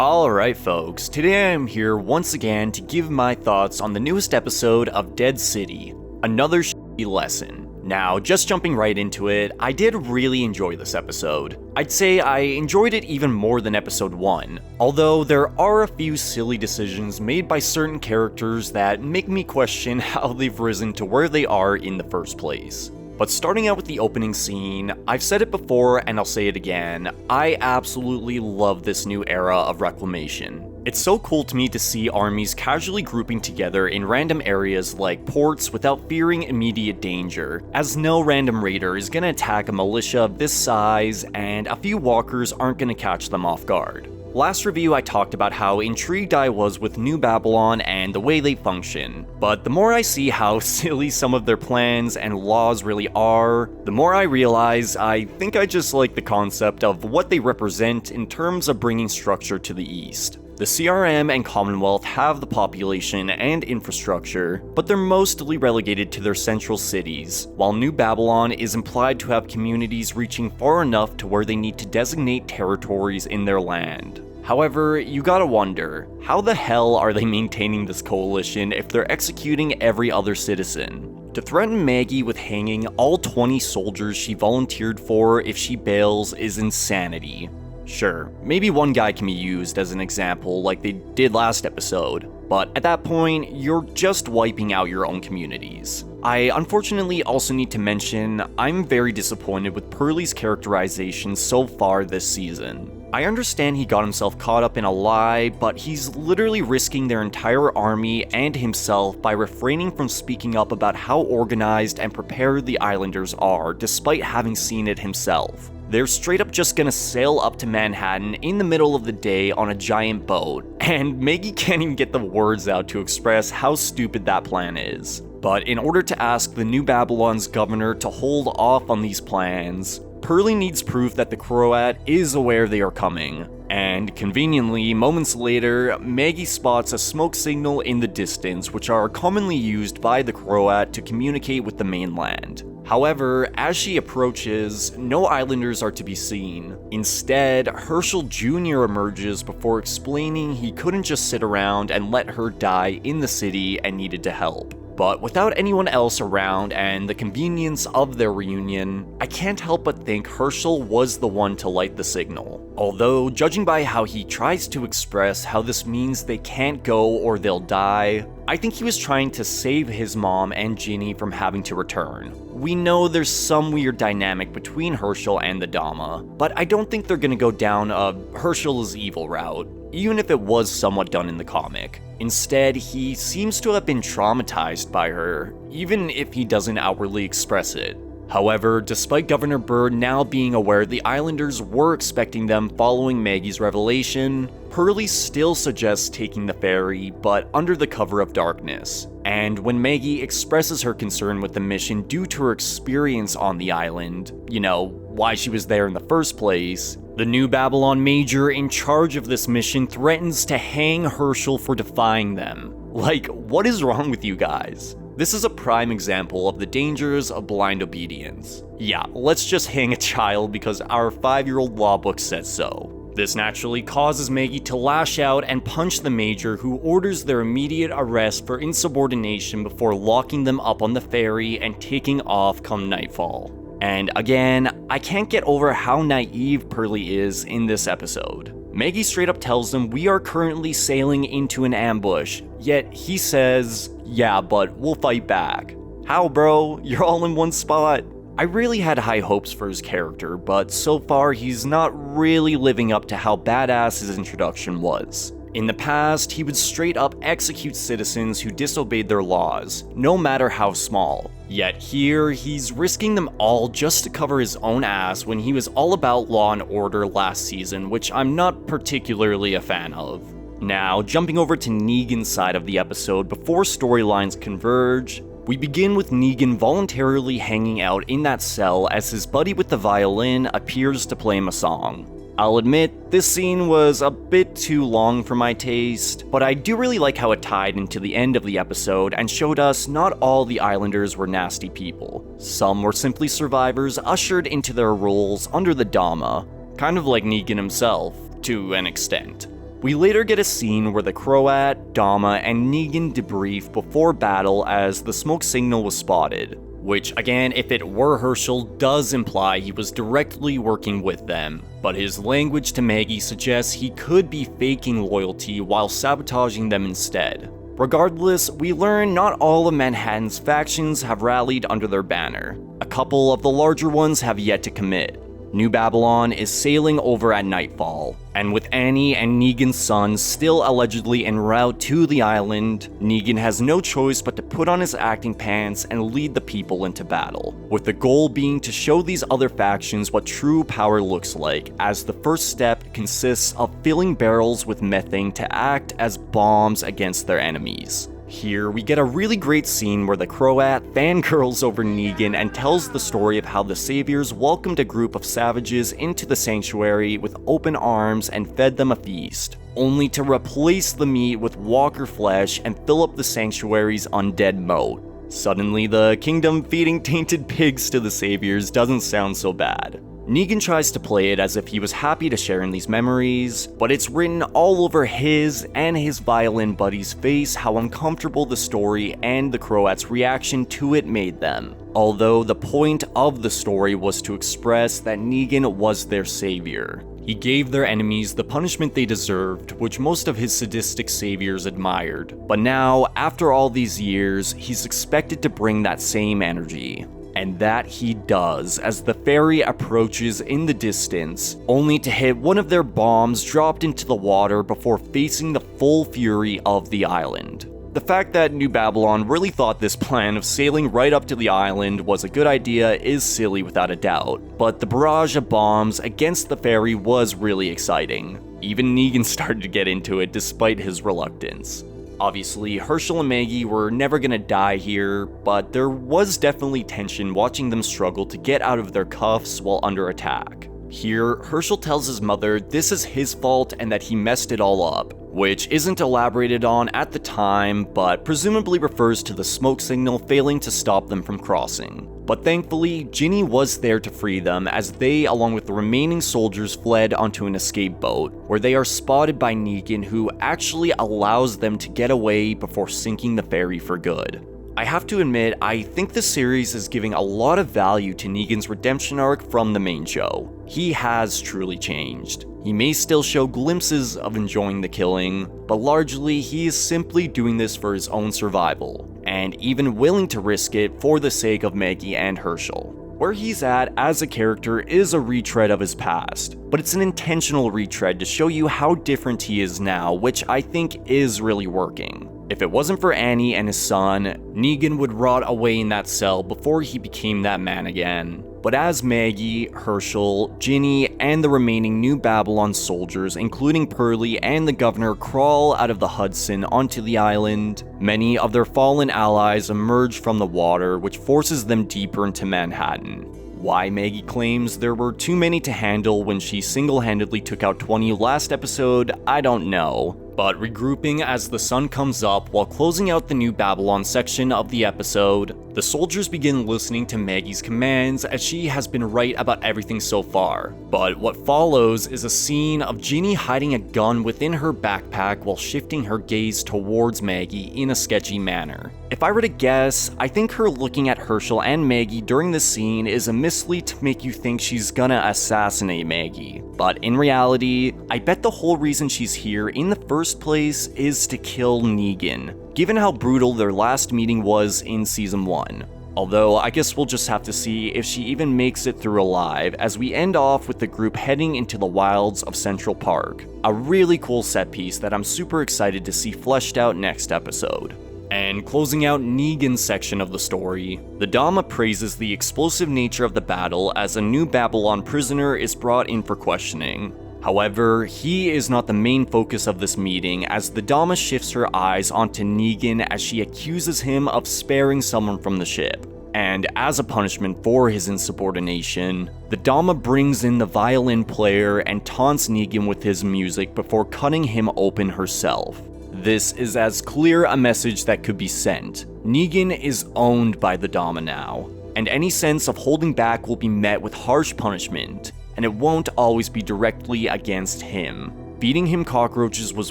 Alright folks, today I am here once again to give my thoughts on the newest episode of Dead City, another shitty lesson. Now, just jumping right into it, I did really enjoy this episode. I'd say I enjoyed it even more than episode 1, although there are a few silly decisions made by certain characters that make me question how they've risen to where they are in the first place. But starting out with the opening scene, I've said it before and I'll say it again, I absolutely love this new era of reclamation. It's so cool to me to see armies casually grouping together in random areas like ports without fearing immediate danger, as no random raider is gonna attack a militia of this size and a few walkers aren't gonna catch them off guard. Last review I talked about how intrigued I was with New Babylon and the way they function, but the more I see how silly some of their plans and laws really are, the more I realize I think I just like the concept of what they represent in terms of bringing structure to the East. The CRM and Commonwealth have the population and infrastructure, but they're mostly relegated to their central cities, while New Babylon is implied to have communities reaching far enough to where they need to designate territories in their land. However, you gotta wonder, how the hell are they maintaining this coalition if they're executing every other citizen? To threaten Maggie with hanging all 20 soldiers she volunteered for if she bails is insanity. Sure, maybe one guy can be used as an example like they did last episode, but at that point, you're just wiping out your own communities. I unfortunately also need to mention, I'm very disappointed with Pearlie's characterization so far this season. I understand he got himself caught up in a lie, but he's literally risking their entire army and himself by refraining from speaking up about how organized and prepared the Islanders are despite having seen it himself. They're straight up just gonna sail up to Manhattan in the middle of the day on a giant boat, and Maggie can't even get the words out to express how stupid that plan is. But in order to ask the New Babylon's governor to hold off on these plans, Pearlie needs proof that the Croat is aware they are coming. And conveniently, moments later, Maggie spots a smoke signal in the distance which are commonly used by the Croat to communicate with the mainland. However, as she approaches, no Islanders are to be seen. Instead, Herschel Jr. emerges before explaining he couldn't just sit around and let her die in the city and needed to help. But without anyone else around and the convenience of their reunion, I can't help but think Herschel was the one to light the signal. Although, judging by how he tries to express how this means they can't go or they'll die, I think he was trying to save his mom and Ginny from having to return. We know there's some weird dynamic between Herschel and the Dama, but I don't think they're gonna go down a Herschel is evil route, even if it was somewhat done in the comic. Instead, he seems to have been traumatized by her, even if he doesn't outwardly express it. However, despite Governor Byrd now being aware the Islanders were expecting them following Maggie's revelation, Pearlie still suggests taking the ferry, but under the cover of darkness. And when Maggie expresses her concern with the mission due to her experience on the island, why she was there in the first place, the New Babylon Major in charge of this mission threatens to hang Herschel for defying them. Like, what is wrong with you guys? This is a prime example of the dangers of blind obedience. Yeah, let's just hang a child because our 5-year-old law book says so. This naturally causes Maggie to lash out and punch the Major, who orders their immediate arrest for insubordination before locking them up on the ferry and taking off come nightfall. And again, I can't get over how naive Pearlie is in this episode. Maggie straight up tells them we are currently sailing into an ambush, yet he says, yeah, but we'll fight back. How, bro? You're all in one spot. I really had high hopes for his character, but so far he's not really living up to how badass his introduction was. In the past, he would straight up execute citizens who disobeyed their laws, no matter how small. Yet here, he's risking them all just to cover his own ass when he was all about law and order last season, which I'm not particularly a fan of. Now, jumping over to Negan's side of the episode before storylines converge, we begin with Negan voluntarily hanging out in that cell as his buddy with the violin appears to play him a song. I'll admit, this scene was a bit too long for my taste, but I do really like how it tied into the end of the episode and showed us not all the Islanders were nasty people. Some were simply survivors ushered into their roles under the Dama, kind of like Negan himself, to an extent. We later get a scene where the Croat, Dama, and Negan debrief before battle as the smoke signal was spotted, which again, if it were Herschel, does imply he was directly working with them, but his language to Maggie suggests he could be faking loyalty while sabotaging them instead. Regardless, we learn not all of Manhattan's factions have rallied under their banner. A couple of the larger ones have yet to commit. New Babylon is sailing over at nightfall, and with Annie and Negan's son still allegedly en route to the island, Negan has no choice but to put on his acting pants and lead the people into battle, with the goal being to show these other factions what true power looks like, as the first step consists of filling barrels with methane to act as bombs against their enemies. Here, we get a really great scene where the Croat fangirls over Negan and tells the story of how the Saviors welcomed a group of savages into the sanctuary with open arms and fed them a feast, only to replace the meat with walker flesh and fill up the sanctuary's undead moat. Suddenly, the kingdom feeding tainted pigs to the Saviors doesn't sound so bad. Negan tries to play it as if he was happy to share in these memories, but it's written all over his and his violin buddy's face how uncomfortable the story and the Croats' reaction to it made them. Although the point of the story was to express that Negan was their savior. He gave their enemies the punishment they deserved, which most of his sadistic saviors admired. But now, after all these years, he's expected to bring that same energy. And that he does as the ferry approaches in the distance, only to hit one of their bombs dropped into the water before facing the full fury of the island. The fact that New Babylon really thought this plan of sailing right up to the island was a good idea is silly without a doubt, but the barrage of bombs against the ferry was really exciting. Even Negan started to get into it despite his reluctance. Obviously, Herschel and Maggie were never gonna die here, but there was definitely tension watching them struggle to get out of their cuffs while under attack. Here, Herschel tells his mother this is his fault and that he messed it all up, which isn't elaborated on at the time, but presumably refers to the smoke signal failing to stop them from crossing. But thankfully, Ginny was there to free them as they, along with the remaining soldiers, fled onto an escape boat, where they are spotted by Negan, who actually allows them to get away before sinking the ferry for good. I have to admit, I think the series is giving a lot of value to Negan's redemption arc from the main show. He has truly changed. He may still show glimpses of enjoying the killing, but largely he is simply doing this for his own survival, and even willing to risk it for the sake of Maggie and Herschel. Where he's at as a character is a retread of his past, but it's an intentional retread to show you how different he is now, which I think is really working. If it wasn't for Annie and his son, Negan would rot away in that cell before he became that man again. But as Maggie, Herschel, Ginny, and the remaining New Babylon soldiers, including Pearlie and the governor, crawl out of the Hudson onto the island, many of their fallen allies emerge from the water, which forces them deeper into Manhattan. Why Maggie claims there were too many to handle when she single-handedly took out 20 last episode, I don't know. But regrouping as the sun comes up while closing out the New Babylon section of the episode, the soldiers begin listening to Maggie's commands as she has been right about everything so far. But what follows is a scene of Ginny hiding a gun within her backpack while shifting her gaze towards Maggie in a sketchy manner. If I were to guess, I think her looking at Herschel and Maggie during this scene is a mislead to make you think she's gonna assassinate Maggie. But in reality, I bet the whole reason she's here in the first place is to kill Negan, given how brutal their last meeting was in season 1. Although, I guess we'll just have to see if she even makes it through alive, as we end off with the group heading into the wilds of Central Park. A really cool set piece that I'm super excited to see fleshed out next episode. And closing out Negan's section of the story, the Dama praises the explosive nature of the battle as a New Babylon prisoner is brought in for questioning. However, he is not the main focus of this meeting, as the Dama shifts her eyes onto Negan as she accuses him of sparing someone from the ship. And as a punishment for his insubordination, the Dama brings in the violin player and taunts Negan with his music before cutting him open herself. This is as clear a message that could be sent. Negan is owned by the Dama now, and any sense of holding back will be met with harsh punishment, and it won't always be directly against him. Feeding him cockroaches was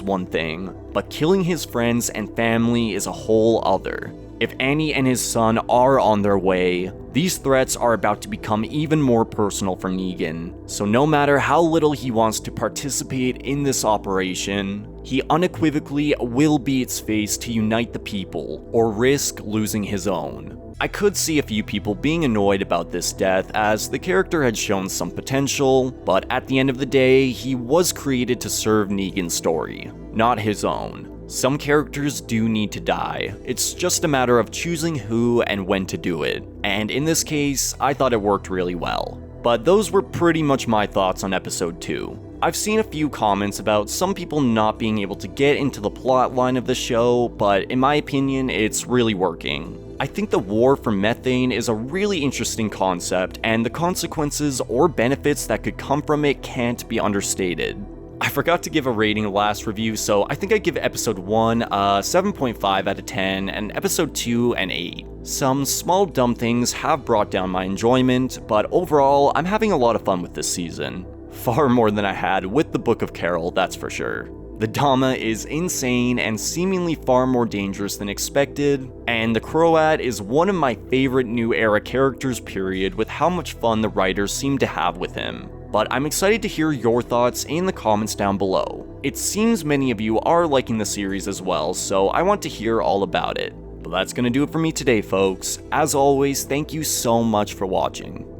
one thing, but killing his friends and family is a whole other. If Annie and his son are on their way, these threats are about to become even more personal for Negan, so no matter how little he wants to participate in this operation, he unequivocally will be its face to unite the people, or risk losing his own. I could see a few people being annoyed about this death as the character had shown some potential, but at the end of the day, he was created to serve Negan's story, not his own. Some characters do need to die, it's just a matter of choosing who and when to do it, and in this case, I thought it worked really well. But those were pretty much my thoughts on episode 2. I've seen a few comments about some people not being able to get into the plot line of the show, but in my opinion, it's really working. I think the war for methane is a really interesting concept, and the consequences or benefits that could come from it can't be understated. I forgot to give a rating last review, so I think I'd give episode 1 a 7.5 out of 10 and episode 2 an 8. Some small dumb things have brought down my enjoyment, but overall, I'm having a lot of fun with this season. Far more than I had with the Book of Carol, that's for sure. The Dama is insane and seemingly far more dangerous than expected, and the Croat is one of my favorite new era characters period with how much fun the writers seem to have with him. But I'm excited to hear your thoughts in the comments down below. It seems many of you are liking the series as well, so I want to hear all about it. But that's gonna do it for me today, folks. As always, thank you so much for watching.